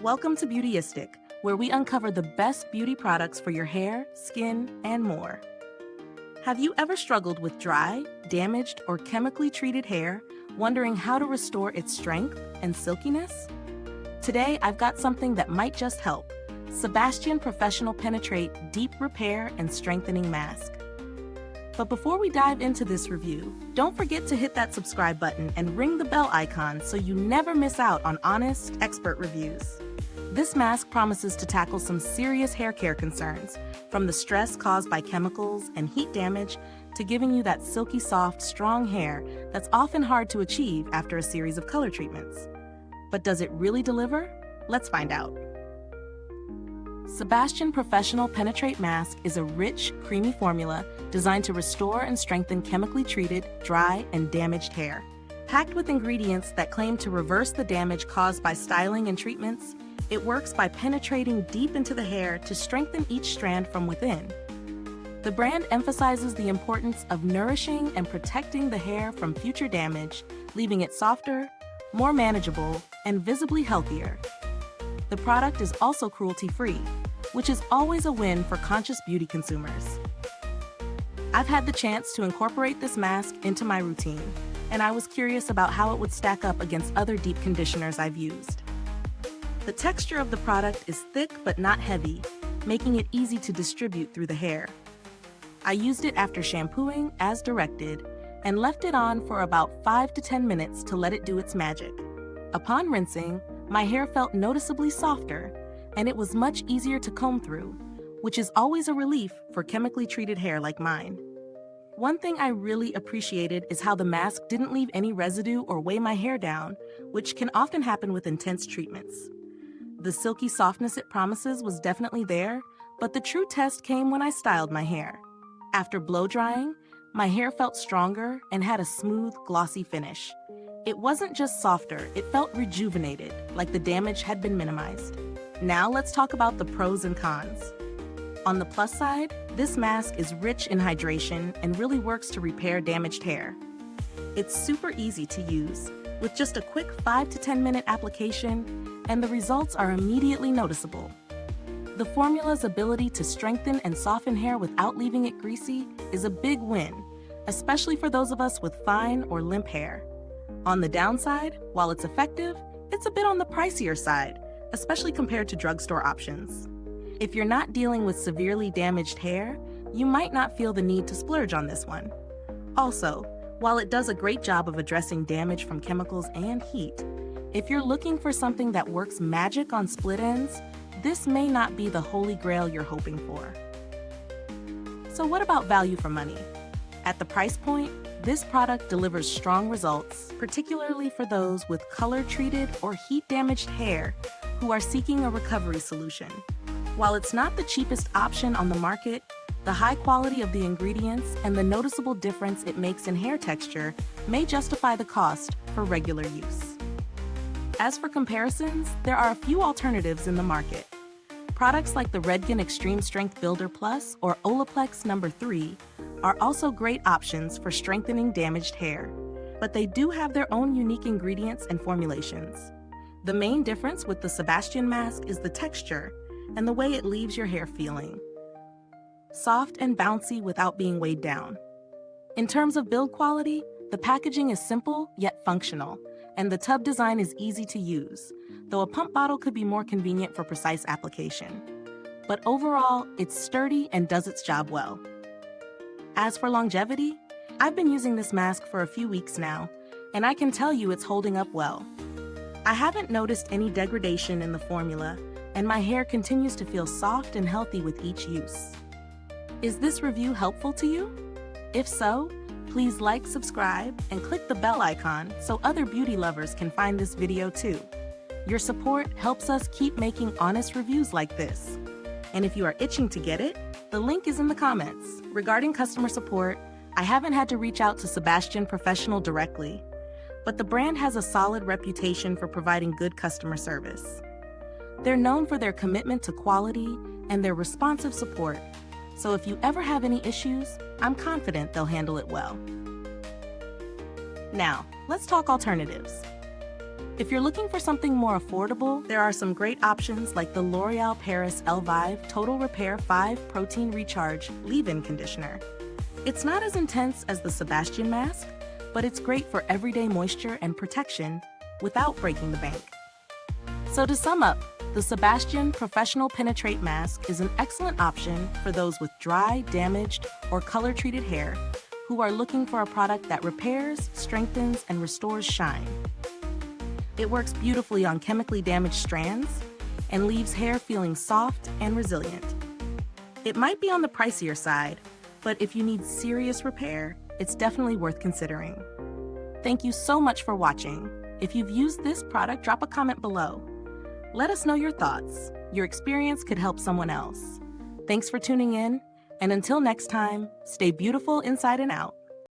Welcome to Beautyistic, where we uncover the best beauty products for your hair, skin, and more. Have you ever struggled with dry, damaged, or chemically treated hair, wondering how to restore its strength and silkiness? Today, I've got something that might just help: Sebastian Professional Penetraitt Deep Repair and Strengthening Mask. But before we dive into this review, don't forget to hit that subscribe button and ring the bell icon so you never miss out on honest, expert reviews. This mask promises to tackle some serious hair care concerns, from the stress caused by chemicals and heat damage to giving you that silky soft, strong hair that's often hard to achieve after a series of color treatments. But does it really deliver? Let's find out. Sebastian Professional Penetraitt Mask is a rich, creamy formula designed to restore and strengthen chemically treated, dry, and damaged hair. Packed with ingredients that claim to reverse the damage caused by styling and treatments, it works by penetrating deep into the hair to strengthen each strand from within. The brand emphasizes the importance of nourishing and protecting the hair from future damage, leaving it softer, more manageable, and visibly healthier. The product is also cruelty-free, which is always a win for conscious beauty consumers. I've had the chance to incorporate this mask into my routine, and I was curious about how it would stack up against other deep conditioners I've used. The texture of the product is thick but not heavy, making it easy to distribute through the hair. I used it after shampooing as directed and left it on for about 5 to 10 minutes to let it do its magic. Upon rinsing, my hair felt noticeably softer, and it was much easier to comb through, which is always a relief for chemically treated hair like mine. One thing I really appreciated is how the mask didn't leave any residue or weigh my hair down, which can often happen with intense treatments. The silky softness it promises was definitely there, but the true test came when I styled my hair. After blow drying, my hair felt stronger and had a smooth, glossy finish. It wasn't just softer, it felt rejuvenated, like the damage had been minimized. Now let's talk about the pros and cons. On the plus side, this mask is rich in hydration and really works to repair damaged hair. It's super easy to use, with just a quick 5 to 10 minute application, and the results are immediately noticeable. The formula's ability to strengthen and soften hair without leaving it greasy is a big win, especially for those of us with fine or limp hair. On the downside, while it's effective, it's a bit on the pricier side, especially compared to drugstore options. If you're not dealing with severely damaged hair, you might not feel the need to splurge on this one. Also, while it does a great job of addressing damage from chemicals and heat, if you're looking for something that works magic on split ends, this may not be the holy grail you're hoping for. So what about value for money? At the price point, this product delivers strong results, particularly for those with color-treated or heat-damaged hair who are seeking a recovery solution. While it's not the cheapest option on the market, the high quality of the ingredients and the noticeable difference it makes in hair texture may justify the cost for regular use. As for comparisons, there are a few alternatives in the market. Products like the Redken Extreme Strength Builder Plus or Olaplex No. 3 are also great options for strengthening damaged hair, but they do have their own unique ingredients and formulations. The main difference with the Sebastian mask is the texture and the way it leaves your hair feeling soft and bouncy without being weighed down. In terms of build quality, the packaging is simple yet functional, and the tub design is easy to use, though a pump bottle could be more convenient for precise application. But overall, it's sturdy and does its job well. As for longevity, I've been using this mask for a few weeks now, and I can tell you it's holding up well. I haven't noticed any degradation in the formula, and my hair continues to feel soft and healthy with each use. Is this review helpful to you? If so, please like, subscribe, and click the bell icon so other beauty lovers can find this video too. Your support helps us keep making honest reviews like this. And if you are itching to get it, the link is in the comments. Regarding customer support, I haven't had to reach out to Sebastian Professional directly, but the brand has a solid reputation for providing good customer service. They're known for their commitment to quality and their responsive support, so if you ever have any issues, I'm confident they'll handle it well. Now, let's talk alternatives. If you're looking for something more affordable, there are some great options like the L'Oreal Paris Elvive Total Repair 5 Protein Recharge Leave-In Conditioner. It's not as intense as the Sebastian Masque, but it's great for everyday moisture and protection without breaking the bank. So to sum up, the Sebastian Professional Penetraitt Masque is an excellent option for those with dry, damaged, or color-treated hair who are looking for a product that repairs, strengthens, and restores shine. It works beautifully on chemically damaged strands and leaves hair feeling soft and resilient. It might be on the pricier side, but if you need serious repair, it's definitely worth considering. Thank you so much for watching. If you've used this product, drop a comment below. Let us know your thoughts. Your experience could help someone else. Thanks for tuning in, and until next time, stay beautiful inside and out.